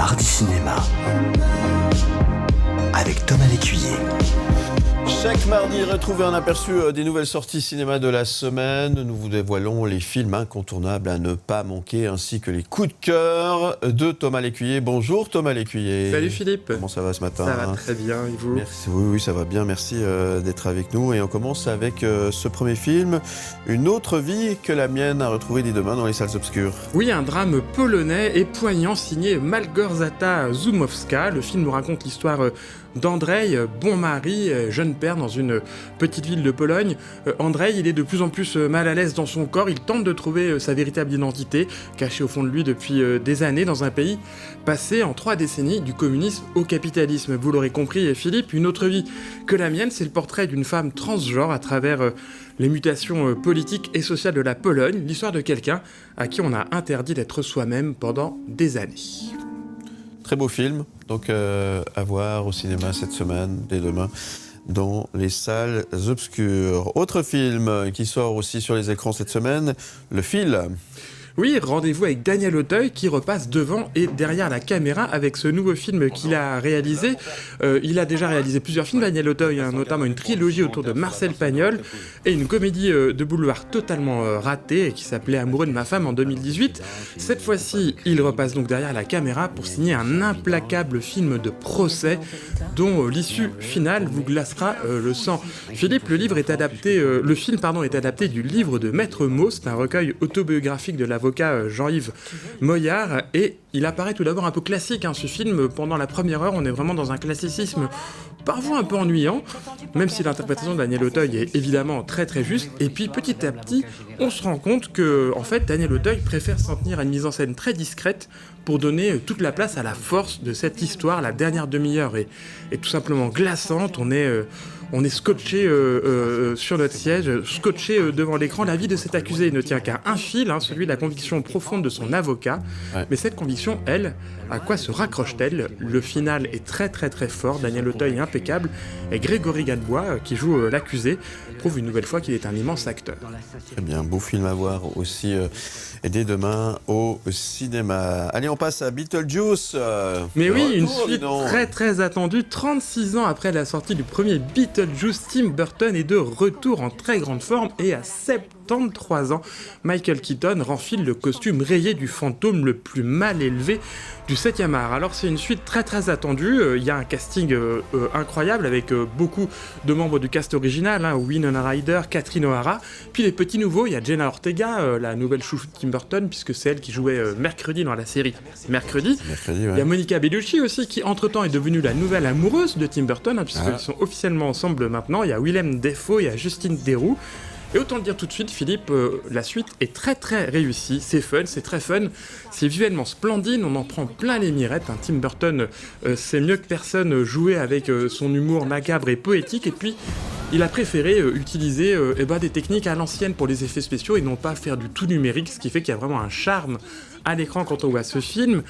Mardi Cinéma avec Thomas Lécuyer. Chaque mardi, retrouvez un aperçu des nouvelles sorties cinéma de la semaine. Nous vous dévoilons les films incontournables à ne pas manquer, ainsi que les coups de cœur de Thomas Lécuyer. Bonjour Thomas Lécuyer. Salut Philippe. Comment ça va ce matin? Ça va très bien, et vous? Merci. Oui, ça va bien. Merci d'être avec nous. Et on commence avec ce premier film, Une autre vie que la mienne, à retrouver dès demain dans les salles obscures. Oui, un drame polonais et poignant signé Małgorzata Zumowska. Le film nous raconte l'histoire d'Andrzej, bon mari, jeune père dans une petite ville de Pologne. Andrzej, il est de plus en plus mal à l'aise dans son corps. Il tente de trouver sa véritable identité, cachée au fond de lui depuis des années dans un pays passé en 3 décennies du communisme au capitalisme. Vous l'aurez compris, Philippe, Une autre vie que la mienne, c'est le portrait d'une femme transgenre à travers les mutations politiques et sociales de la Pologne, l'histoire de quelqu'un à qui on a interdit d'être soi-même pendant des années. Très beau film, donc à voir au cinéma cette semaine, dès demain, dans les salles obscures. Autre film qui sort aussi sur les écrans cette semaine, Le Fil. Oui, rendez-vous avec Daniel Auteuil qui repasse devant et derrière la caméra avec ce nouveau film qu'il a réalisé. Il a déjà réalisé plusieurs films, Daniel Auteuil, notamment une trilogie autour de Marcel Pagnol et une comédie de boulevard totalement ratée qui s'appelait Amoureux de ma femme en 2018. Cette fois-ci, il repasse donc derrière la caméra pour signer un implacable film de procès dont l'issue finale vous glacera le sang. Philippe, le film est adapté du livre de Maître Mot, c'est un recueil autobiographique de l'avocat Jean-Yves Moyard, et il apparaît tout d'abord un peu classique, ce film. Pendant la première heure, on est vraiment dans un classicisme parfois un peu ennuyant, même si l'interprétation de Daniel Auteuil est évidemment très très juste, et puis petit à petit, on se rend compte que, en fait, Daniel Auteuil préfère s'en tenir à une mise en scène très discrète pour donner toute la place à la force de cette histoire. La dernière demi-heure est tout simplement glaçante, on est scotché sur notre siège, scotché devant l'écran. La vie de cet accusé ne tient qu'à un fil, celui de la conviction profonde de son avocat. Ouais. Mais cette conviction, elle, à quoi se raccroche-t-elle? Le final est très très très fort, Daniel Auteuil est impeccable, et Grégory Gadebois, qui joue l'accusé, prouve une nouvelle fois qu'il est un immense acteur. Très bien, beau film à voir aussi dès demain au cinéma. Allez, on passe à Beetlejuice. Mais oui, une suite très très attendue. 36 ans après la sortie du premier Beetlejuice, Tim Burton est de retour en très grande forme et à 73 ans, Michael Keaton renfile le costume rayé du fantôme le plus mal élevé du 7e art. Alors c'est une suite très très attendue, il y a un casting incroyable avec beaucoup de membres du cast original, Winona Ryder, Catherine O'Hara, puis les petits nouveaux, il y a Jenna Ortega, la nouvelle chouchou de Tim Burton, puisque c'est elle qui jouait Mercredi dans la série Mercredi. Ouais. Il y a Monica Bellucci aussi, qui entre-temps est devenue la nouvelle amoureuse de Tim Burton, puisqu'ils sont officiellement ensemble maintenant. Il y a Willem Dafoe, il y a Justine Theroux. Et autant le dire tout de suite, Philippe, la suite est très très réussie, c'est fun, c'est très fun, c'est visuellement splendide, on en prend plein les mirettes. Tim Burton sait mieux que personne jouer avec son humour macabre et poétique, et puis il a préféré utiliser des techniques à l'ancienne pour les effets spéciaux et non pas faire du tout numérique, ce qui fait qu'il y a vraiment un charme à l'écran quand on voit ce film.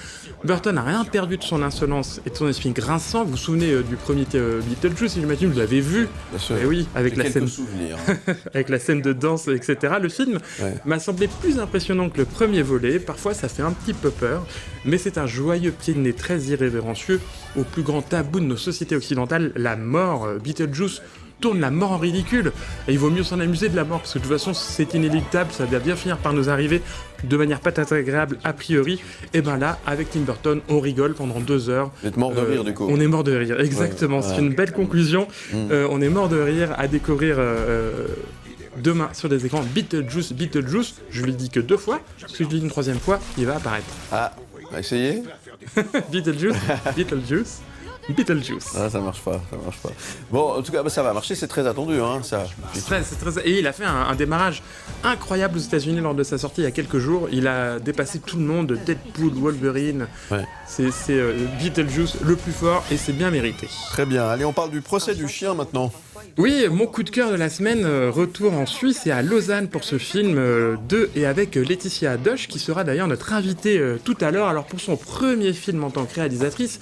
Burton n'a rien perdu de son insolence et de son esprit grinçant. Vous vous souvenez du premier Beetlejuice, j'imagine, vous l'avez vu. Bien sûr. Et oui, avec la scène, avec la scène de danse, etc. Le film m'a semblé plus impressionnant que le premier volet. Parfois, ça fait un petit peu peur, mais c'est un joyeux pied de nez très irrévérencieux au plus grand tabou de nos sociétés occidentales, la mort. Beetlejuice tourne la mort en ridicule, et il vaut mieux s'en amuser de la mort, parce que de toute façon c'est inéluctable, ça va bien finir par nous arriver de manière pas très agréable a priori. Et ben là, avec Tim Burton, on rigole pendant 2 heures. Vous êtes mort de rire du coup. On est mort de rire, exactement, c'est une belle conclusion. On est mort de rire à découvrir demain sur les écrans. Beetlejuice, je lui dis que 2 fois, parce que je lui dis une 3e fois, il va apparaître. Ah, on va essayer. Beetlejuice. Ah, ça marche pas. Bon, en tout cas, ça va marcher, c'est très attendu, ça. C'est très... Et il a fait un démarrage incroyable aux États-Unis lors de sa sortie il y a quelques jours. Il a dépassé tout le monde, Deadpool, Wolverine. Ouais. C'est Beetlejuice le plus fort et c'est bien mérité. Très bien. Allez, on parle du procès du chien maintenant. Oui, mon coup de cœur de la semaine, retour en Suisse et à Lausanne pour ce film de et avec Laetitia Dosch, qui sera d'ailleurs notre invitée tout à l'heure. Alors pour son premier film en tant que réalisatrice,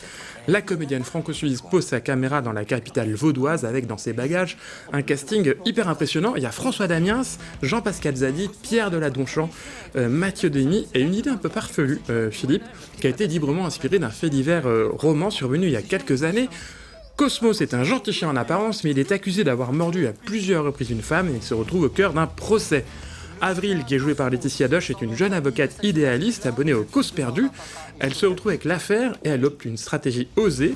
la comédienne franco-suisse pose sa caméra dans la capitale vaudoise avec dans ses bagages un casting hyper impressionnant. Il y a François Damiens, Jean-Pascal Zadi, Pierre Deladonchamp, Mathieu Demy et une idée un peu farfelue, Philippe, qui a été librement inspirée d'un fait divers roman survenu il y a quelques années. Cosmos est un gentil chien en apparence, mais il est accusé d'avoir mordu à plusieurs reprises une femme et il se retrouve au cœur d'un procès. Avril, qui est jouée par Laetitia Dosch, est une jeune avocate idéaliste abonnée aux causes perdues. Elle se retrouve avec l'affaire et elle opte une stratégie osée,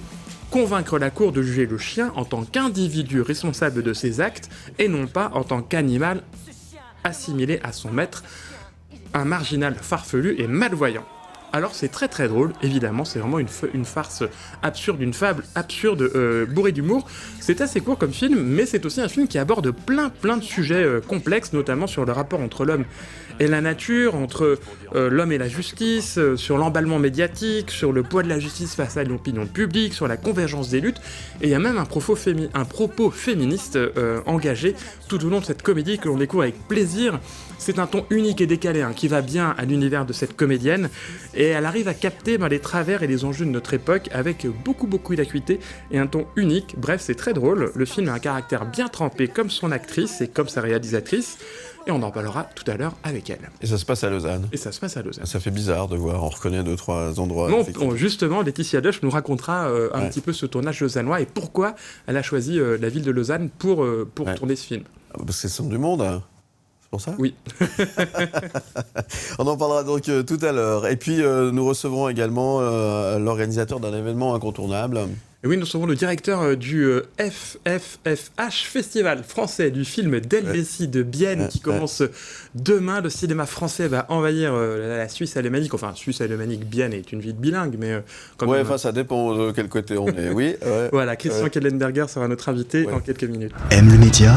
convaincre la cour de juger le chien en tant qu'individu responsable de ses actes et non pas en tant qu'animal assimilé à son maître, un marginal farfelu et malvoyant. Alors c'est très très drôle, évidemment, c'est vraiment une farce absurde, une fable absurde bourrée d'humour. C'est assez court comme film, mais c'est aussi un film qui aborde plein de sujets complexes, notamment sur le rapport entre l'homme et la nature, entre l'homme et la justice, sur l'emballement médiatique, sur le poids de la justice face à l'opinion publique, sur la convergence des luttes, et il y a même un propos féministe engagé tout au long de cette comédie que l'on découvre avec plaisir. C'est un ton unique et décalé qui va bien à l'univers de cette comédienne et elle arrive à capter les travers et les enjeux de notre époque avec beaucoup d'acuité et un ton unique. Bref, c'est très drôle. Le film a un caractère bien trempé comme son actrice et comme sa réalisatrice et on en parlera tout à l'heure avec elle. Et ça se passe à Lausanne. Et ça se passe à Lausanne. Ça fait bizarre de voir, on reconnaît 2-3 endroits. Non, justement, Laetitia Dosch nous racontera un petit peu ce tournage lausannois et pourquoi elle a choisi la ville de Lausanne pour tourner ce film. Parce que c'est le centre du monde, hein. C'est pour ça ? Oui. On en parlera donc tout à l'heure. Et puis, nous recevrons également l'organisateur d'un événement incontournable. Et oui, nous recevons le directeur du FFFH, Festival français du film d'Helvétie de Bienne, qui commence demain. Le cinéma français va envahir la Suisse alémanique. Enfin, Suisse alémanique, Bienne est une ville bilingue, mais... ça dépend de quel côté on est, oui. Voilà, Christian Kellenberger sera notre invité dans quelques minutes. Aime le média ?